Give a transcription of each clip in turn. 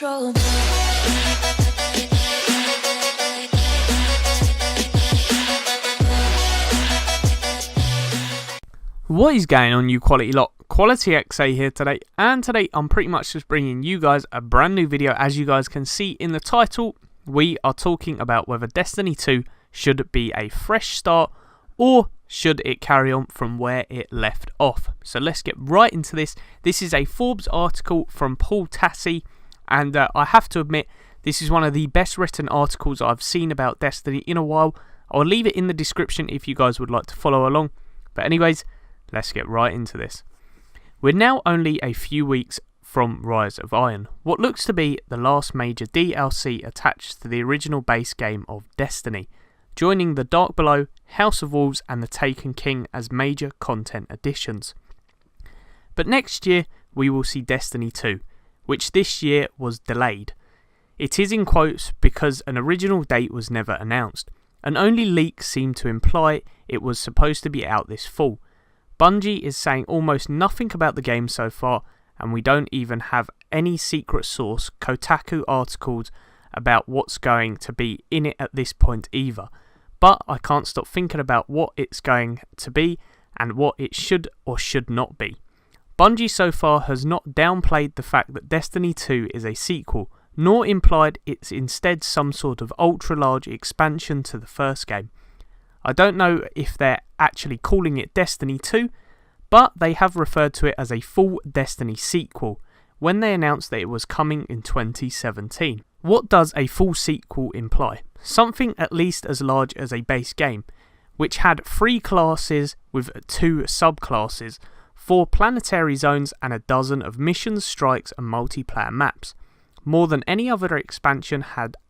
control. What is going on, you quality lot? Quality XA here today, and today I'm pretty much just bringing you guys a brand new video. As you guys can see in the title, we are talking about whether Destiny 2 should be a fresh start or should it carry on from where it left off. So let's get right into this. This is a Forbes article from Paul Tassi, and I have to admit, this is one of the best written articles I've seen about Destiny in a while. I'll leave it in the description if you guys would like to follow along. But anyways, let's get right into this. We're now only a few weeks from Rise of Iron, what looks to be the last major DLC attached to the original base game of Destiny, joining the Dark Below, House of Wolves and the Taken King as major content additions. But next year we will see Destiny 2, which this year was delayed. It is in quotes because an original date was never announced, and only leaks seem to imply it was supposed to be out this fall. Bungie is saying almost nothing about the game so far, and we don't even have any secret source Kotaku articles about what's going to be in it at this point either. But I can't stop thinking about what it's going to be and what it should or should not be. Bungie so far has not downplayed the fact that Destiny 2 is a sequel, nor implied it's instead some sort of ultra-large expansion to the first game. I don't know if they're actually calling it Destiny 2, but they have referred to it as a full Destiny sequel when they announced that it was coming in 2017. What does a full sequel imply? Something at least as large as a base game, which had 3 classes with 2 subclasses, 4 planetary zones and a dozen of missions, strikes and multiplayer maps. More than any other expansion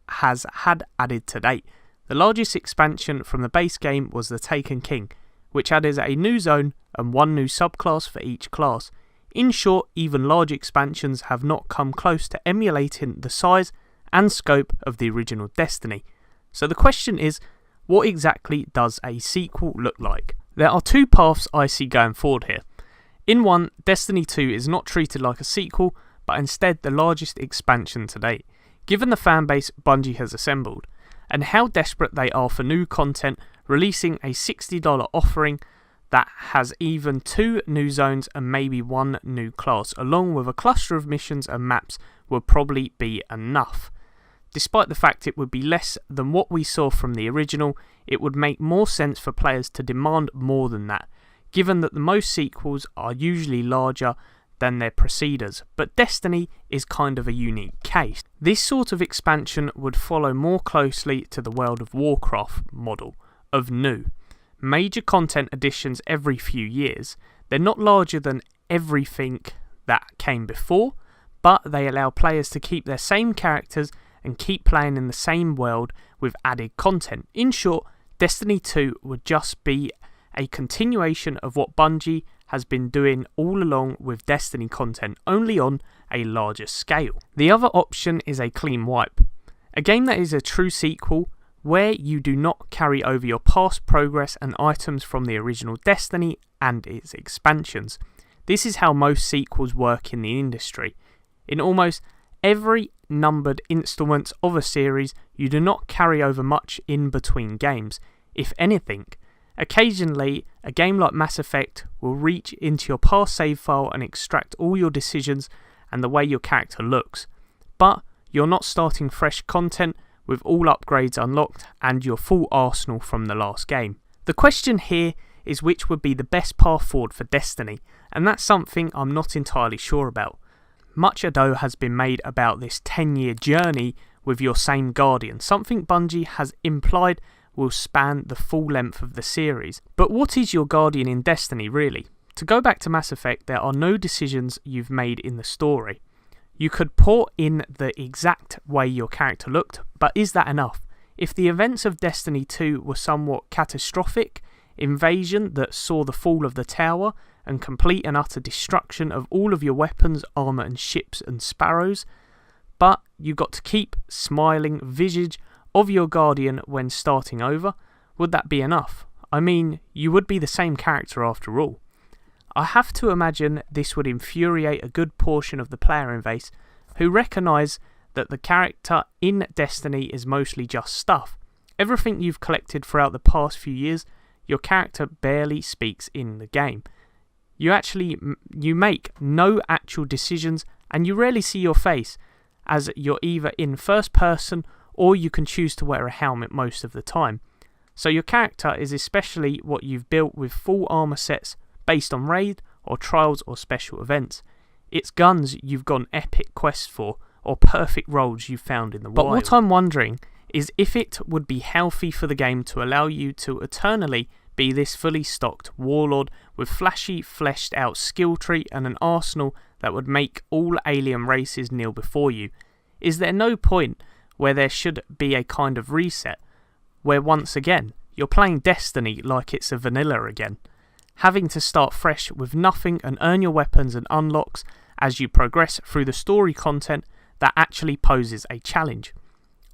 has had added to date. The largest expansion from the base game was the Taken King, which added a new zone and 1 new subclass for each class. In short, even large expansions have not come close to emulating the size and scope of the original Destiny. So the question is, what exactly does a sequel look like? There are 2 paths I see going forward here. In one, Destiny 2 is not treated like a sequel, but instead the largest expansion to date, given the fanbase Bungie has assembled, and how desperate they are for new content. Releasing a $60 offering that has even 2 new zones and maybe 1 new class, along with a cluster of missions and maps, will probably be enough. Despite the fact it would be less than what we saw from the original, it would make more sense for players to demand more than that, given that the most sequels are usually larger than their preceders, but Destiny is kind of a unique case. This sort of expansion would follow more closely to the World of Warcraft model of new. Major content additions every few years. They're not larger than everything that came before, but they allow players to keep their same characters and keep playing in the same world with added content. In short, Destiny 2 would just be a continuation of what Bungie has been doing all along with Destiny content, only on a larger scale. The other option is a clean wipe. A game that is a true sequel, where you do not carry over your past progress and items from the original Destiny and its expansions. This is how most sequels work in the industry. In almost every numbered installment of a series, you do not carry over much in between games, if anything. Occasionally, a game like Mass Effect will reach into your past save file and extract all your decisions and the way your character looks. But you're not starting fresh content with all upgrades unlocked and your full arsenal from the last game. The question here is which would be the best path forward for Destiny, and that's something I'm not entirely sure about. Much ado has been made about this 10-year journey with your same Guardian, something Bungie has implied will span the full length of the series. But what is your Guardian in Destiny really? To go back to Mass Effect, there are no decisions you've made in the story. You could port in the exact way your character looked, but is that enough? If the events of Destiny 2 were somewhat catastrophic, invasion that saw the fall of the tower and complete and utter destruction of all of your weapons, armour and ships and sparrows, but you got to keep smiling visage of your Guardian when starting over, would that be enough? I mean, you would be the same character after all. I have to imagine this would infuriate a good portion of the player base who recognise that the character in Destiny is mostly just stuff. Everything you've collected throughout the past few years, your character barely speaks in the game. You make no actual decisions, and you rarely see your face, as you're either in first person or you can choose to wear a helmet most of the time. So your character is especially what you've built with full armor sets based on raid or trials or special events. It's guns you've gone epic quests for, or perfect rolls you've found in the wild. But what I'm wondering is if it would be healthy for the game to allow you to eternally be this fully stocked warlord with flashy, fleshed out skill tree and an arsenal that would make all alien races kneel before you. Is there no point where there should be a kind of reset, where once again you're playing Destiny like it's a vanilla again, having to start fresh with nothing and earn your weapons and unlocks as you progress through the story content that actually poses a challenge?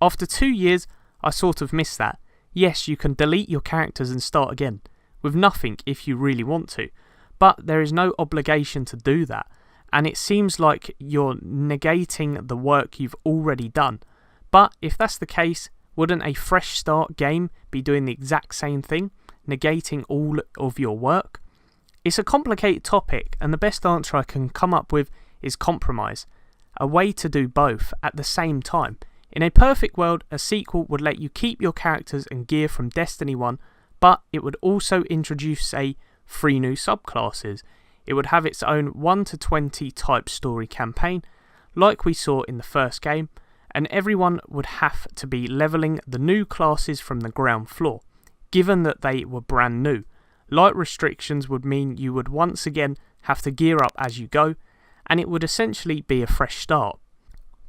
After 2 years, I sort of miss that. Yes, you can delete your characters and start again, with nothing if you really want to, but there is no obligation to do that, and it seems like you're negating the work you've already done. But if that's the case, wouldn't a fresh start game be doing the exact same thing, negating all of your work? It's a complicated topic, and the best answer I can come up with is compromise, a way to do both at the same time. In a perfect world, a sequel would let you keep your characters and gear from Destiny 1, but it would also introduce, say, 3 new subclasses. It would have its own 1 to 20 type story campaign, like we saw in the first game, and everyone would have to be leveling the new classes from the ground floor, given that they were brand new. Light restrictions would mean you would once again have to gear up as you go, and it would essentially be a fresh start.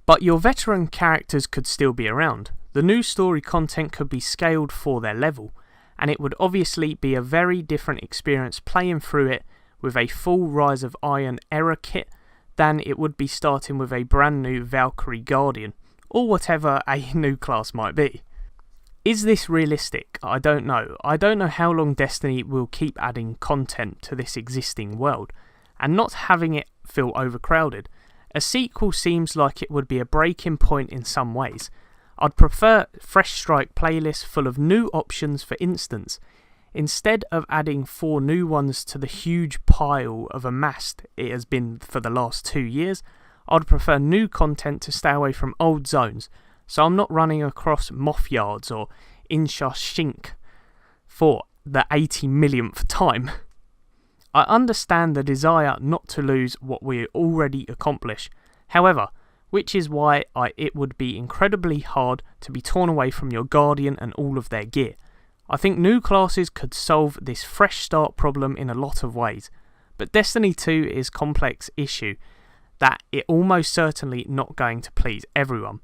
But your veteran characters could still be around. The new story content could be scaled for their level, and it would obviously be a very different experience playing through it with a full Rise of Iron era kit than it would be starting with a brand new Valkyrie Guardian, or whatever a new class might be. Is this realistic? I don't know. I don't know how long Destiny will keep adding content to this existing world, and not having it feel overcrowded. A sequel seems like it would be a breaking point in some ways. I'd prefer Fresh Strike playlists full of new options, for instance. Instead of adding 4 new ones to the huge pile of amassed it has been for the last 2 years, I'd prefer new content to stay away from old zones, so I'm not running across Moth Yards or Inshar Shink for the 80 millionth time. I understand the desire not to lose what we already accomplish. However, which is why it would be incredibly hard to be torn away from your Guardian and all of their gear. I think new classes could solve this fresh start problem in a lot of ways, but Destiny 2 is a complex issue that it almost certainly not going to please everyone.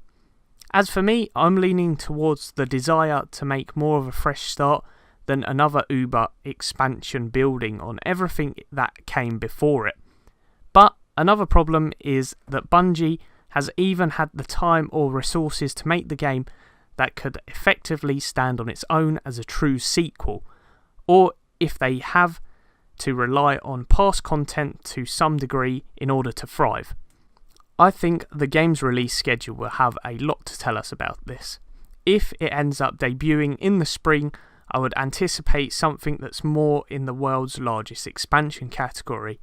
As for me, I'm leaning towards the desire to make more of a fresh start than another Uber expansion building on everything that came before it. But another problem is that Bungie has even had the time or resources to make the game that could effectively stand on its own as a true sequel, or if they have to rely on past content to some degree in order to thrive. I think the game's release schedule will have a lot to tell us about this. If it ends up debuting in the spring, I would anticipate something that's more in the world's largest expansion category.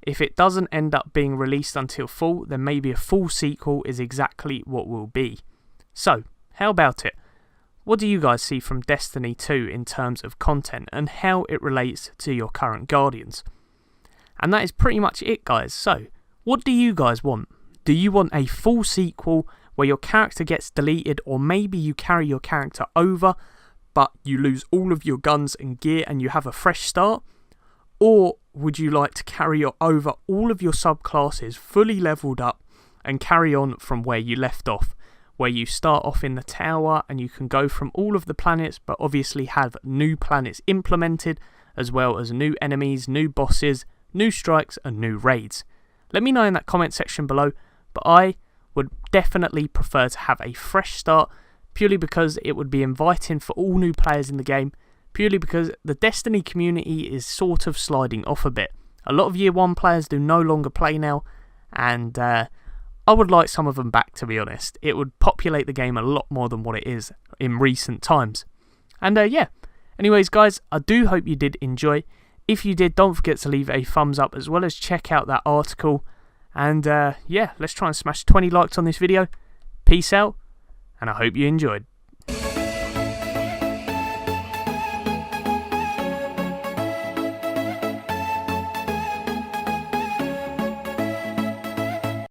If it doesn't end up being released until fall, then maybe a full sequel is exactly what will be. So, how about it? What do you guys see from Destiny 2 in terms of content and how it relates to your current Guardians? And that is pretty much it, guys. So, what do you guys want? Do you want a full sequel where your character gets deleted, or maybe you carry your character over but you lose all of your guns and gear and you have a fresh start? Or would you like to carry over all of your subclasses fully leveled up and carry on from where you left off, where you start off in the tower and you can go from all of the planets but obviously have new planets implemented, as well as new enemies, new bosses, new strikes and new raids? Let me know in that comment section below, but I would definitely prefer to have a fresh start, purely because it would be inviting for all new players in the game, purely because the Destiny community is sort of sliding off a bit. A lot of Year 1 players do no longer play now, and I would like some of them back, to be honest. It would populate the game a lot more than what it is in recent times. And yeah, anyways guys, I do hope you did enjoy. If you did, don't forget to leave a thumbs up as well as check out that article. And yeah, let's try and smash 20 likes on this video. Peace out, and I hope you enjoyed.